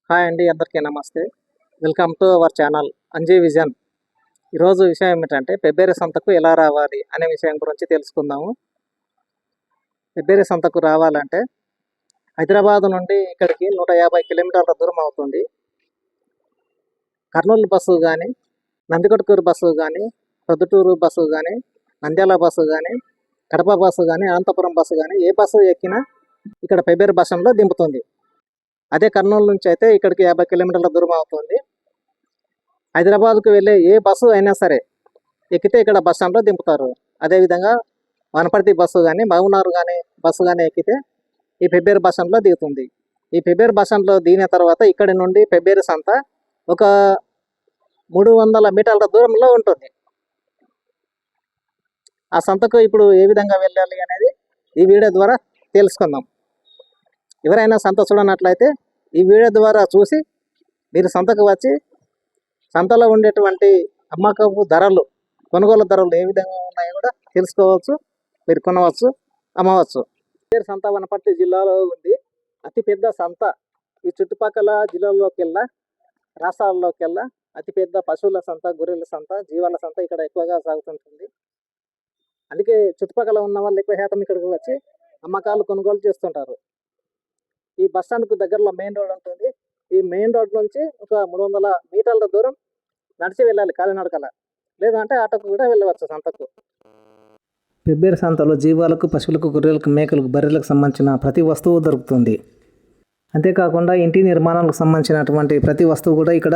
Hi అండి, అందరికీ నమస్తే. Welcome to our channel Anji vision. ఈరోజు విషయం ఏమిటంటే పెబ్బేరు సంతకు ఎలా రావాలి అనే విషయం గురించి తెలుసుకుందాము. పెబ్బేరు సంతకు రావాలంటే హైదరాబాద్ నుండి ఇక్కడికి 150 కిలోమీటర్ల దూరం అవుతుంది. కర్నూలు బస్సు కానీ, నందికొట్కూరు బస్సు కానీ, ప్రొద్దుటూరు బస్సు కానీ, నంద్యాల బస్సు కానీ, కడప బస్సు కానీ, అనంతపురం బస్సు కానీ ఏ బస్సు ఎక్కినా ఇక్కడ పెబ్బేరు బస్ స్టాండ్లో దింపుతుంది. అదే కర్నూలు నుంచి అయితే ఇక్కడికి 50 కిలోమీటర్ల దూరం అవుతుంది. హైదరాబాద్కు వెళ్ళే ఏ బస్సు అయినా సరే ఎక్కితే ఇక్కడ బస్ స్టాండ్లో దింపుతారు. అదేవిధంగా వనపర్తి బస్సు కానీ, మహబూబ్నగర్ కానీ బస్సు కానీ ఎక్కితే ఈ పెబ్బేరు బస్ స్టాండ్లో దిగుతుంది. ఈ పెబ్బేరు బస్ స్టాండ్లో దిగిన తర్వాత ఇక్కడి నుండి పెబ్బేరు సంత ఒక 300 మీటర్ల దూరంలో ఉంటుంది. ఆ సంతకు ఇప్పుడు ఏ విధంగా వెళ్ళాలి అనేది ఈ వీడియో ద్వారా తెలుసుకుందాం. ఎవరైనా సంత చూడనట్లయితే ఈ వీడియో ద్వారా చూసి మీరు సంతకు వచ్చి సంతలో ఉండేటువంటి అమ్మకపు ధరలు, కొనుగోలు ధరలు ఏ విధంగా ఉన్నాయో కూడా తెలుసుకోవచ్చు. మీరు కొనవచ్చు, అమ్మవచ్చు. పెబ్బేరు సంత వనపర్తి జిల్లాలో ఉంది. అతిపెద్ద సంత. ఈ చుట్టుపక్కల జిల్లాల్లోకెల్లా, రాష్ట్రాల్లోకెల్లా అతిపెద్ద పశువుల సంత, గొర్రెల సంత, జీవాల సంత ఇక్కడ ఎక్కువగా సాగుతుంటుంది. అందుకే చుట్టుపక్కల ఉన్న వాళ్ళు ఎక్కువ శాతం ఇక్కడికి వచ్చి అమ్మకాలు, కొనుగోలు చేస్తుంటారు. ఈ బస్ స్టాండ్కు దగ్గరలో మెయిన్ రోడ్ ఉంటుంది. ఈ మెయిన్ రోడ్ నుంచి ఒక 300 మీటర్ల దూరం నడిచి వెళ్ళాలి కాలినడకల, లేదంటే ఆటోకు కూడా వెళ్ళవచ్చు సంతకు. పెబ్బేరు సంతలో జీవాలకు, పశువులకు, గొర్రెలకు, మేకలకు, బర్రెలకు సంబంధించిన ప్రతి వస్తువు దొరుకుతుంది. అంతేకాకుండా ఇంటి నిర్మాణాలకు సంబంధించినటువంటి ప్రతి వస్తువు కూడా ఇక్కడ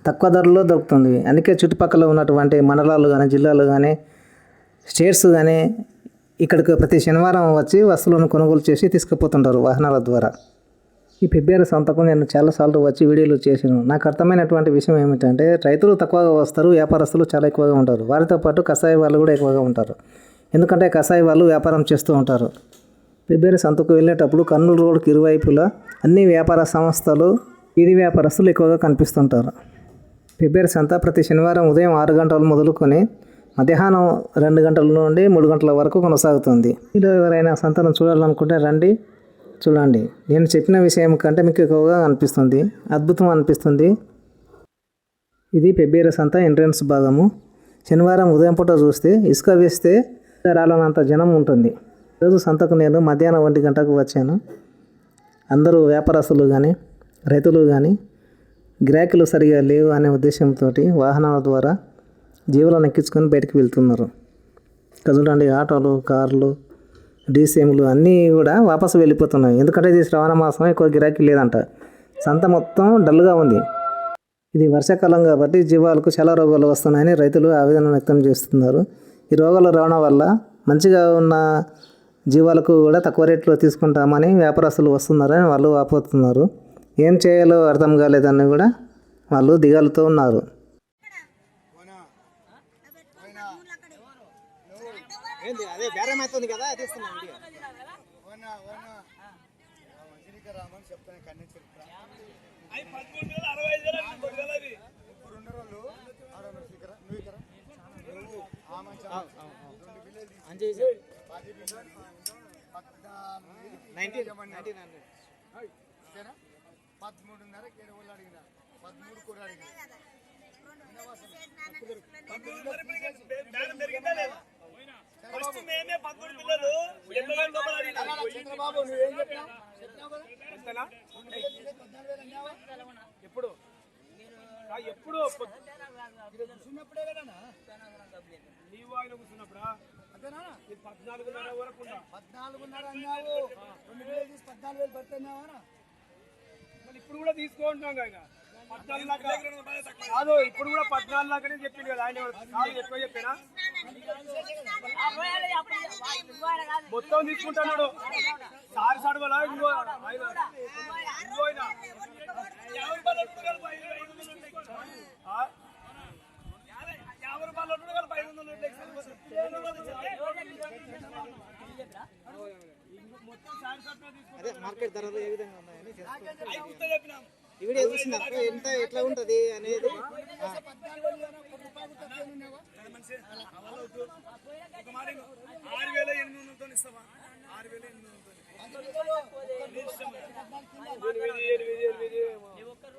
తక్కువ ధరలో దొరుకుతుంది. అందుకే చుట్టుపక్కల ఉన్నటువంటి మండలాలు కానీ, జిల్లాలు కానీ, స్టేట్స్ కానీ ఇక్కడికి ప్రతి శనివారం వచ్చి వస్తువులను కొనుగోలు చేసి తీసుకుపోతుంటారు వాహనాల ద్వారా. ఈ పెబ్బేరు సంతకు నేను చాలాసార్లు వచ్చి వీడియోలు చేశాను. నాకు అర్థమైనటువంటి విషయం ఏమిటంటే రైతులు తక్కువగా వస్తారు, వ్యాపారస్తులు చాలా ఎక్కువగా ఉంటారు. వారితో పాటు కషాయ వాళ్ళు కూడా ఎక్కువగా ఉంటారు. ఎందుకంటే కషాయ వాళ్ళు వ్యాపారం చేస్తూ ఉంటారు. పెబ్బేరు సంతకు వెళ్ళేటప్పుడు కర్నూలు రోడ్డుకి ఇరువైపులా అన్ని వ్యాపార సంస్థలు, వీధి వ్యాపారస్తులు ఎక్కువగా కనిపిస్తుంటారు. పెబ్బేరు సంత ప్రతి శనివారం ఉదయం 6 గంటలు మొదలుకొని మధ్యాహ్నం 2 గంటల నుండి 3 గంటల వరకు కొనసాగుతుంది. మీలో ఎవరైనా సంతను చూడాలనుకుంటే రండి, చూడండి. నేను చెప్పిన విషయం కంటే మీకు ఎక్కువగా అనిపిస్తుంది, అద్భుతం అనిపిస్తుంది. ఇది పెబ్బేరు సంత ఎంట్రన్స్ భాగము. శనివారం ఉదయం పూట చూస్తే ఇసుక వేస్తే రాలనంత జనం ఉంటుంది. ఈరోజు సంతకు నేను మధ్యాహ్నం 1 గంటకు వచ్చాను. అందరూ వ్యాపారస్తులు కానీ, రైతులు కానీ గిరాకీలు సరిగా లేవు అనే ఉద్దేశంతో వాహనాల ద్వారా జీవులను ఎక్కించుకొని బయటకు వెళ్తున్నారు. చూడండి, ఆటోలు, కార్లు, డీసీఎంలు అన్నీ కూడా వాపసు వెళ్ళిపోతున్నాయి. ఎందుకంటే ఇది శ్రావణ మాసం, ఎక్కువ గిరాకీ లేదంట. సంత మొత్తం డల్గా ఉంది. ఇది వర్షాకాలం కాబట్టి జీవాలకు చాలా రోగాలు వస్తున్నాయని రైతులు ఆవేదన వ్యక్తం చేస్తున్నారు. ఈ రోగాలు రావడం వల్ల మంచిగా ఉన్న జీవాలకు కూడా తక్కువ రేట్లో తీసుకుంటామని వ్యాపారస్తులు వస్తున్నారని వాళ్ళు ఆపోతున్నారు. ఏం చేయాలో అర్థం కాలేదని కూడా వాళ్ళు దిగాలుతో ఉన్నారు. అదే బేరం అవుతుంది కదా, తీస్తున్నాను. ఎప్పుడు ఎప్పుడు కూర్చున్నప్పుడే కదా నీవు ఆయన కూర్చున్నప్పుడా? అదేనా? 14:30 వరకు 14:30 అన్నావు. 2,000 తీసి 14,000 పడుతున్నావా? మరి ఇప్పుడు కూడా తీసుకుంటున్నాం కదా. 14 కాదు, ఇప్పుడు కూడా 14 లాగానే చెప్పింది కదా ఆయన. ఎక్కువ చెప్పానా? మొత్తం తీసుకుంటున్నాడు. సారి సడవలా ఇంకో 50 రూపాయలు 500 అదే మార్కెట్ ధరలు ఏ విధంగా ఉన్నాయని ఈ వీడియో చూసినాక ఎంత ఎట్లా ఉంటుంది అనేది. 6,800 ఇస్తావా? 6,800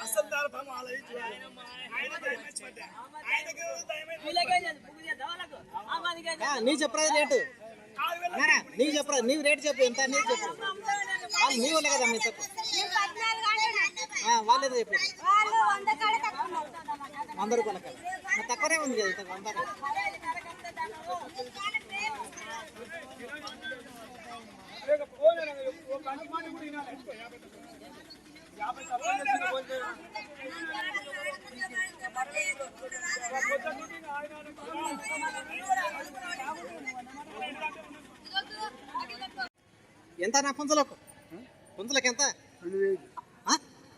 అసలు దాని ఆలోచించు నీ చెప్పరా రేటు నీ చెప్పరా నీవు రేటు చెప్పు ఎంత నీకు చెప్పు వాళ్ళు నీ వాళ్ళే కదా మీ తప్పు వాళ్ళేదో చెప్పు 100 రూపాయల కదా తక్కువనే ఉంది కదా 100 ఎంత నా పుంజలకు పుంజలకు ఎంత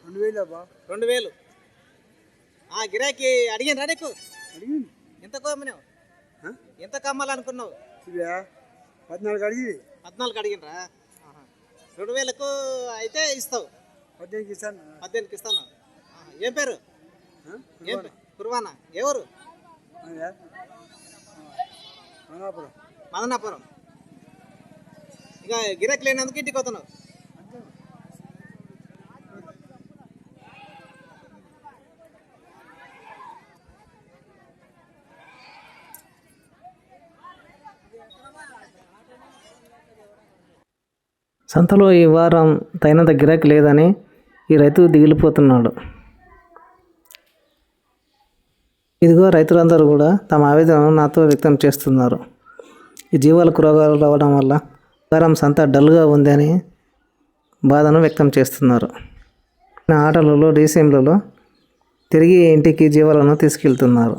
2000 గిరాకీ అడిగిన రా నీకు ఎంత కోమన్నావు ఎంత కమ్మాలనుకున్నావు 14 అడిగినరా 2000కు అయితే ఇస్తావు 18కి ఇస్తాను ఏం పేరు ఏం కుర్వానా ఎవరు మదనాపురం ఇక గిరాకీ లేనందుకు ఇంటికి వస్తున్నావు సంతలో ఈ వారం తగినంత గిరాకీ లేదని ఈ రైతు దిగిలిపోతున్నాడు. ఇదిగో రైతులందరూ కూడా తమ ఆవేదనను నాతో వ్యక్తం చేస్తున్నారు. ఈ జీవాలకు రోగాలు రావడం వల్ల వారం సంత డల్గా ఉందని బాధను వ్యక్తం చేస్తున్నారు. ఆటోలలో డీసీఎంలలో తిరిగి ఇంటికి జీవాలను తీసుకెళ్తున్నారు.